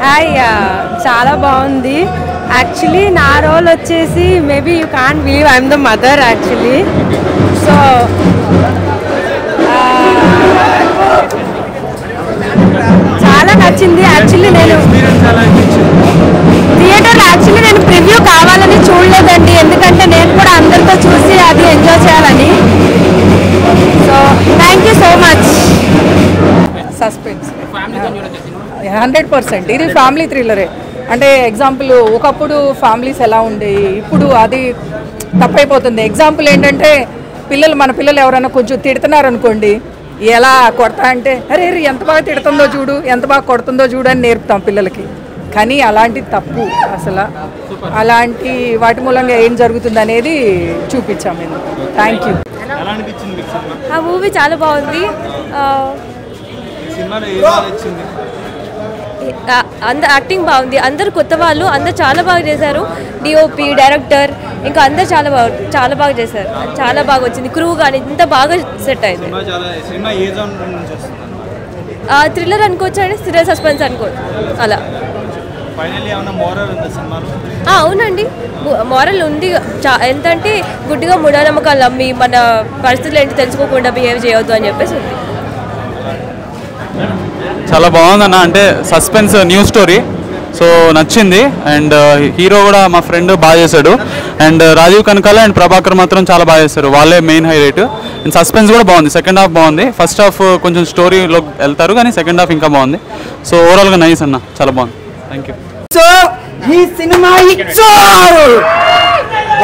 Hi చాలా బాగుంది actually నా రోల్ వచ్చేసి maybe you can't believe I'm the mother actually so చాలా నచ్చింది యాక్చువల్లీ నేను థియేటర్లో యాక్చువల్లీ నేను ప్రివ్యూ కావాలని చూడలేదండి ఎందుకంటే నేను కూడా అందరితో చూసి అది ఎంజాయ్ చేయాలని so thank you so much suspense 100% ఇది ఫ్యామిలీ థ్రిల్లరే అంటే ఎగ్జాంపుల్ ఒకప్పుడు ఫ్యామిలీస్ ఎలా ఉండేవి ఇప్పుడు అది తప్పైపోతుంది ఎగ్జాంపుల్ ఏంటంటే మన పిల్లలు ఎవరైనా కొంచెం తిడుతున్నారు అనుకోండి ఎలా కొడతా అంటే అరే ఎంత బాగా తిడుతుందో చూడు ఎంత బాగా కొడుతుందో చూడు అని నేర్పుతాం పిల్లలకి కానీ అలాంటి తప్పు అసలు అలాంటి వాటి మూలంగా ఏం జరుగుతుంది అనేది చూపించాం మేము థ్యాంక్ యూ ఆ మూవీ చాలా బాగుంది అందరు యాక్టింగ్ బాగుంది అందరు కొత్త వాళ్ళు అందరు చాలా బాగా చేశారు డిఓపి డైరెక్టర్ ఇంకా అందరు చాలా బాగా చేశారు చాలా బాగా వచ్చింది క్రూ కానీ ఇంత బాగా సెట్ అయింది థ్రిల్లర్ అనుకోవచ్చు అండి థ్రిల్లర్ సస్పెన్స్ అనుకోవచ్చు అలా అవునండి మోరల్ ఉంది ఎంతంటే గుడ్డిగా మూఢనమ్మకాలు నమ్మి మన పరిస్థితులు ఏంటి తెలుసుకోకుండా బిహేవ్ చేయవద్దు అని చెప్పేసి ఉంది చాలా బాగుందన్న అంటే సస్పెన్స్ న్యూ స్టోరీ సో నచ్చింది అండ్ హీరో కూడా మా ఫ్రెండ్ బాగా చేశాడు అండ్ రాజీవ్ కనకాల అండ్ ప్రభాకర్ మాత్రం చాలా బాగా చేశారు వాళ్ళే మెయిన్ హైలైట్ అండ్ సస్పెన్స్ కూడా బాగుంది సెకండ్ హాఫ్ బాగుంది ఫస్ట్ హాఫ్ కొంచెం స్టోరీలో వెళ్తారు కానీ సెకండ్ హాఫ్ ఇంకా బాగుంది సో ఓవరాల్గా నైస్ అన్న చాలా బాగుంది థ్యాంక్ యూ సో ఈ సినిమా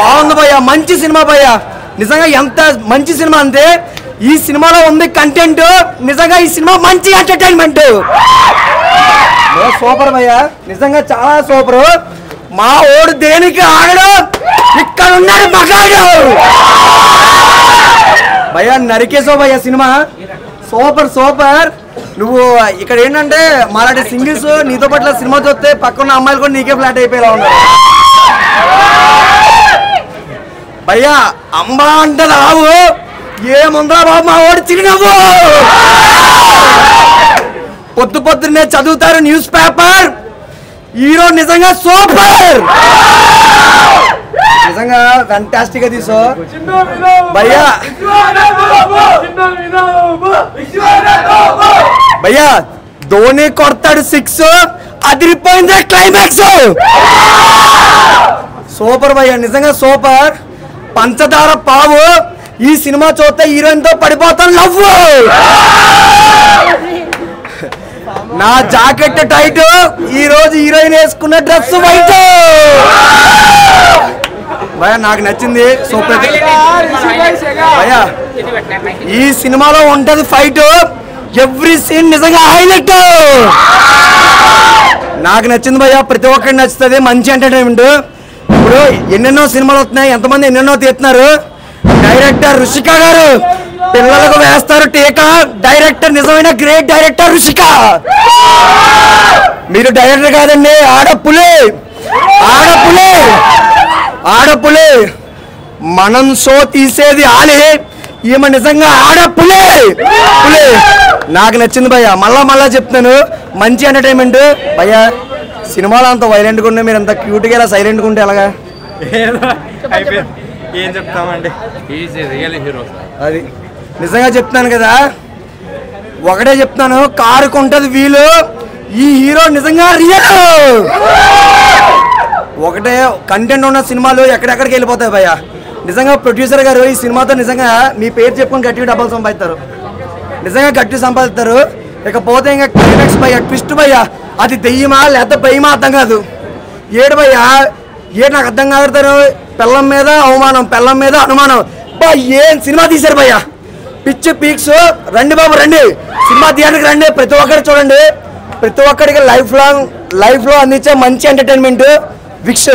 బాగుంది భయ్యా మంచి సినిమా భయ్యా నిజంగా ఎంత మంచి సినిమా అంటే ఈ సినిమాలో ఉంది కంటెంట్ నిజంగా ఈ సినిమా మంచి ఎంటర్టైన్మెంట్ సూపర్ భయ్యా నిజంగా చాలా సూపర్ మా ఓడు దేనికి ఆగడు ఇక్కడ ఉన్నాడు మగాడు భయ్యా నరికేసో భయ్యా సినిమా సూపర్ సూపర్ నువ్వు ఇక్కడ ఏంటంటే మాలాంటి సింగిల్స్ నీతో పట్ల సినిమా చూస్తే పక్కన అమ్మాయిలు కూడా నీకే ఫ్లాట్ అయిపోయేలా ఉన్నారు భయ్యా అంబా అంటే రావు ఏముందా బాబు మా ఓడి చిరునవ్వు పొద్దున్నే చదువుతారు న్యూస్ పేపర్ హీరో నిజంగా సూపర్ నిజంగా ఫ్యాంటాస్టిక్ గా తీసో భయ్యా భయ్యా ధోని కొడతాడు 6 అదిరిపోయింది క్లైమాక్స్ సూపర్ భయ్యా నిజంగా సూపర్ పంచదార పావు ఈ సినిమా చూస్తే హీరోయిన్ తో పడిపోతాను లవ్ నా జాకెట్ టైట్ ఈ రోజు హీరోయిన్ వేసుకున్న డ్రెస్ వైట్ భయ్యా నాకు నచ్చింది సూపర్ భయ్యా ఈ సినిమాలో ఉంటది ఫైట్ ఎవ్రీ సీన్ నిజంగా హైలైట్ నాకు నచ్చింది భయ్యా ప్రతి ఒక్కరికి నచ్చుతుంది మంచి ఎంటర్టైన్మెంట్ ఇప్పుడు ఎన్నెన్నో సినిమాలు వస్తున్నాయి ఎంతమంది ఎన్నెన్నో తీస్తున్నారు డైరెక్టర్ రుషిక గారు పిల్లలకు వేస్తారు టీకా డైరెక్టర్ నిజమైన గ్రేట్ డైరెక్టర్ రుషిక మీరు డైరెక్టర్ కాదండి ఆడపులే ఆడపులే ఆడపులే మనం షో తీసేది ఆలే ఈమె నిజంగా ఆడపులే పులే నాకు నచ్చింది భయ్యా మళ్ళా చెప్తాను మంచి ఎంటర్టైన్మెంట్ భయ్యా సినిమాలో అంత వైలెంట్గా ఉండే మీరు అంత క్యూట్గా ఇలా సైలెంట్గా ఉంటే ఎలాగా ఏం చెప్తామండి అది నిజంగా చెప్తాను కదా ఒకటే చెప్తాను కారుకు ఉంటుంది వీలు ఈ హీరో నిజంగా రియల్ ఒకటే కంటెంట్ ఉన్న సినిమాలు ఎక్కడెక్కడికి వెళ్ళిపోతాయి భయ్యా నిజంగా ప్రొడ్యూసర్ గారు ఈ సినిమాతో నిజంగా మీ పేరు చెప్పుకొని గట్టిగా డబ్బులు సంపాదిస్తారు నిజంగా గట్టి సంపాదిస్తారు ఇకపోతే ఇంకా క్లైమాక్స్ భయ్యా ట్విస్ట్ భయ్యా అది దెయ్యమా లేదా భయమా అర్థం కాదు ఏడు భయ్యా ఏడు నాకు అర్థం కాదుతారు పిల్లం మీద అవమానం పిల్లం మీద అనుమానం బా ఏం సినిమా తీశారు భయ్యా పిచ్చి పీక్స్ రండి బాబు రండి సినిమా థియేటర్కి రండి ప్రతి ఒక్కరికి చూడండి ప్రతి ఒక్కరికి లైఫ్లో అందించే మంచి ఎంటర్టైన్మెంట్ విక్స్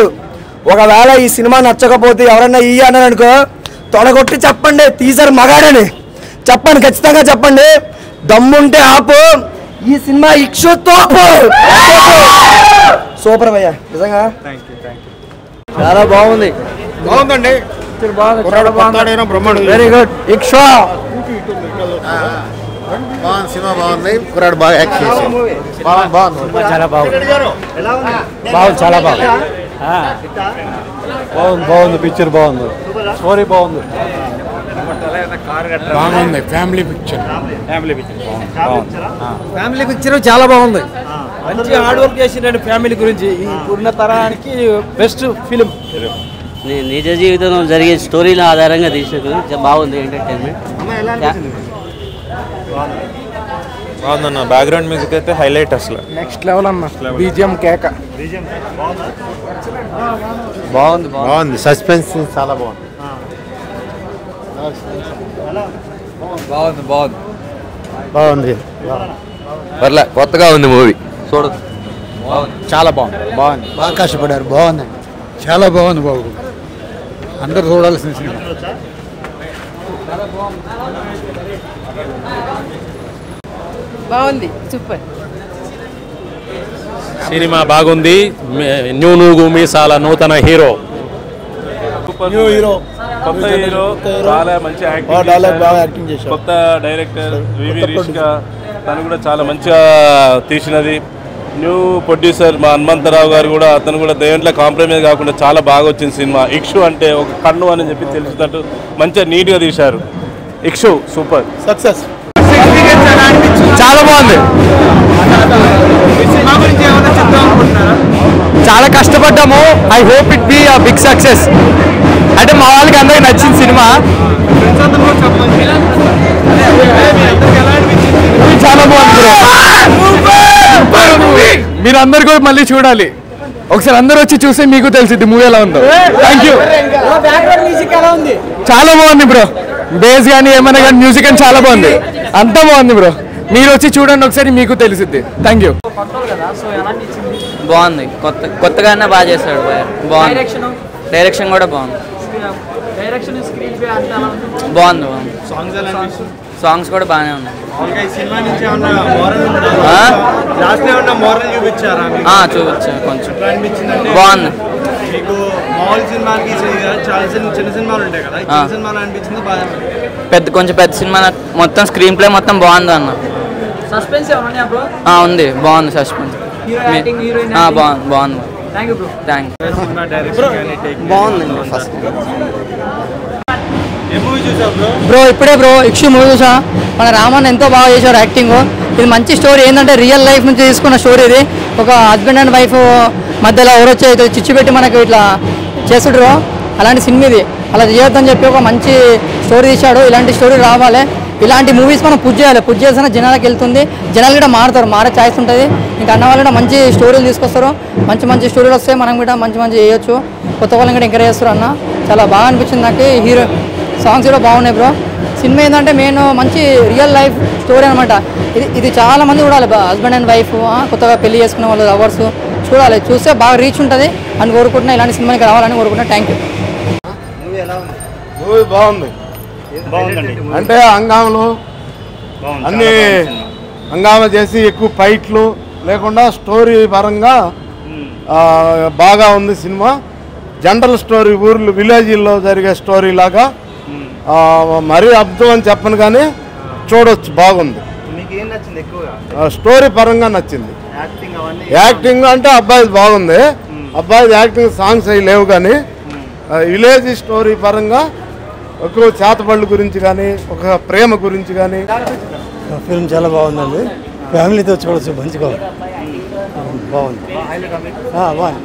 ఒకవేళ ఈ సినిమా నచ్చకపోతే ఎవరన్నా ఈ అన్నారు అనుకో తొడగొట్టి చెప్పండి తీసారు మగాడని చెప్పండి ఖచ్చితంగా చెప్పండి దమ్ముంటే ఆపు ఈ సినిమా ఇక్షు తోపు సూపర్ భయ్యా నిజంగా చాలా బాగుంది బాగుందండి వెరీ గుడ్ ఇక్షు బాగుంది, సినిమా బాగుంది. కుర్రాడు బాగా యాక్ట్ చేశాడు. బాగుంది, చాలా బాగుంది. బాగుంది, చాలా బాగుంది. బాగుంది, పిక్చర్ బాగుంది, స్టోరీ బాగుంది. బాగుంది. ఫ్యామిలీ పిక్చర్ ఫ్యామిలీ పిక్చర్ చాలా బాగుంది. మంచిగా హార్డ్ వర్క్ చేసిండు ఫ్యామిలీ గురించి. ఈ ఉన్న తరానికి బెస్ట్ ఫిలిం. నిజ జీవితంలో జరిగే స్టోరీల ఆధారంగా తీసినది బాగుంది. ఎంటర్టైన్మెంట్ బాగుందన్న. బ్యాక్గ్రౌండ్ మ్యూజిక్ అయితే హైలైట్ అసలు నెక్స్ట్ లెవెల్ అన్న. బీజిఎం కేక బాగుంది. బాగుంది. సస్పెన్స్ చాలా బాగుంది. బాగుంది. బాగుంది. బాగుంది. పర్లే, కొత్తగా ఉంది మూవీ చూడు. చాలా బాగుంది. బాగుంది. బాగా కష్టపడారు. బాగుంది. చాలా బాగుంది. బాబు అందరూ చూడాల్సిన సినిమా. బాగుంది. సూపర్. సినిమా బాగుంది. నూనూగు మీసాల నూతన హీరో. న్యూ హీరో, కొత్త హీరో, చాలా మంచి యాక్టింగ్ చేశారు. కొత్త డైరెక్టర్ వివి రిష్కా, తను కూడా చాలా మంచిగా తీసినది. న్యూ ప్రొడ్యూసర్ మా హనుమంతరావు గారు కూడా, అతను కూడా దేంట్లో కాంప్రమైజ్ కాకుండా చాలా బాగా వచ్చింది సినిమా. ఇక్షు అంటే ఒక కన్ను అని చెప్పి తెలిసినట్టు మంచిగా నీట్గా తీశారు. Ikshu super success. చాలా బాగుంది. చాలా కష్టపడ్డాము. I hope it be a big success. అంటే మా వాళ్ళకి అందరికి నచ్చింది సినిమా. చాలా బాగుంది. మీరందరూ కూడా మళ్ళీ చూడాలి. ఒకసారి అందరూ వచ్చి చూస్తే మీకు తెలిసింది మూవీ ఎలా ఉందో. Thank you. చాలా బాగుంది బ్రో. బేస్ కానీ ఏమైనా కానీ మ్యూజిక్ అని చాలా బాగుంది. అంతా బాగుంది బ్రో. మీరు వచ్చి చూడండి ఒకసారి, మీకు తెలిసిద్ది. Thank you. బాగుంది. కొత్తగానే బాగా చేశాడు. బాగుంది. డైరెక్షన్ కూడా బాగుంది. బాగుంది. సాంగ్స్ కూడా బాగానే ఉన్నాయి. చూపించారు కొంచెం. బాగుంది. కొంచెం పెద్ద సినిమా. మొత్తం స్క్రీన్ ప్లే మొత్తం బాగుంది అన్న. ఉంది. బాగుంది సస్పెన్స్. బాగుంది. బాగుంది. బ్రో ఇప్పుడే ఇక్షు మూవీ చూసా. మన రామన్ ఎంతో బాగా చేశారు యాక్టింగ్. ఇది మంచి స్టోరీ. ఏంటంటే రియల్ లైఫ్ నుంచి తీసుకున్న స్టోరీ ఇది. ఒక హస్బెండ్ అండ్ వైఫ్ మధ్యలో ఎవరొచ్చే చిచ్చు పెట్టి మనకు ఇట్లా చేస్తుడ్రు. అలాంటి సినిమా ఇది. అలా చేయొద్దని చెప్పి ఒక మంచి స్టోరీ తీశాడు. ఇలాంటి స్టోరీ రావాలి. ఇలాంటి మూవీస్ మనం పుష్ చేయాలి. పుష్ చేసినా జనాలకు వెళ్తుంది. జనాలు కూడా మారుతారు. మారే ఛాయిస్ ఉంటుంది. ఇంకా అన్న వాళ్ళు కూడా మంచి స్టోరీలు తీసుకొస్తారు. మంచి మంచి స్టోరీలు వస్తే మనం కూడా మంచి మంచి చేయొచ్చు. కొత్త వాళ్ళని కూడా ఎంకరేజ్ చేస్తారు అన్న. చాలా బాగా అనిపించింది నాకు. హీరో సాంగ్స్ కూడా బాగున్నాయి బ్రో. సినిమా ఏంటంటే మెయిన్ మంచి రియల్ లైఫ్ స్టోరీ అనమాట. ఇది చాలా మంది చూడాలి. హస్బెండ్ అండ్ వైఫ్, కొత్తగా పెళ్లి చేసుకునే వాళ్ళు, లవర్స్ చూడాలి. చూస్తే బాగా రీచ్ ఉంటుంది అని కోరుకుంటున్నా. ఇలాంటి సినిమాకి రావాలని కోరుకుంటున్నా. Thank you. మూవీ బాగుంది. అంటే హంగామలు అన్ని హంగామా చేసి ఎక్కువ ఫైట్లు లేకుండా స్టోరీ పరంగా బాగా ఉంది సినిమా. జనరల్ స్టోరీ, ఊర్లు విలేజ్లో జరిగే స్టోరీ లాగా. మరీ అద్భుతం అని చెప్పను కానీ చూడొచ్చు. బాగుంది. స్టోరీ పరంగా నచ్చింది. యాక్టింగ్ అంటే అబ్బాయి బాగుంది. అబ్బాయి యాక్టింగ్ సాంగ్స్ అవి లేవు కానీ విలేజ్ స్టోరీ పరంగా ఒక చేతబళ్ళు గురించి కానీ, ఒక ప్రేమ గురించి కానీ. ఫిల్మ్ చాలా బాగుందండి. ఫ్యామిలీతో చూడొచ్చు. మంచిగా బాగుంది. బాగుంది.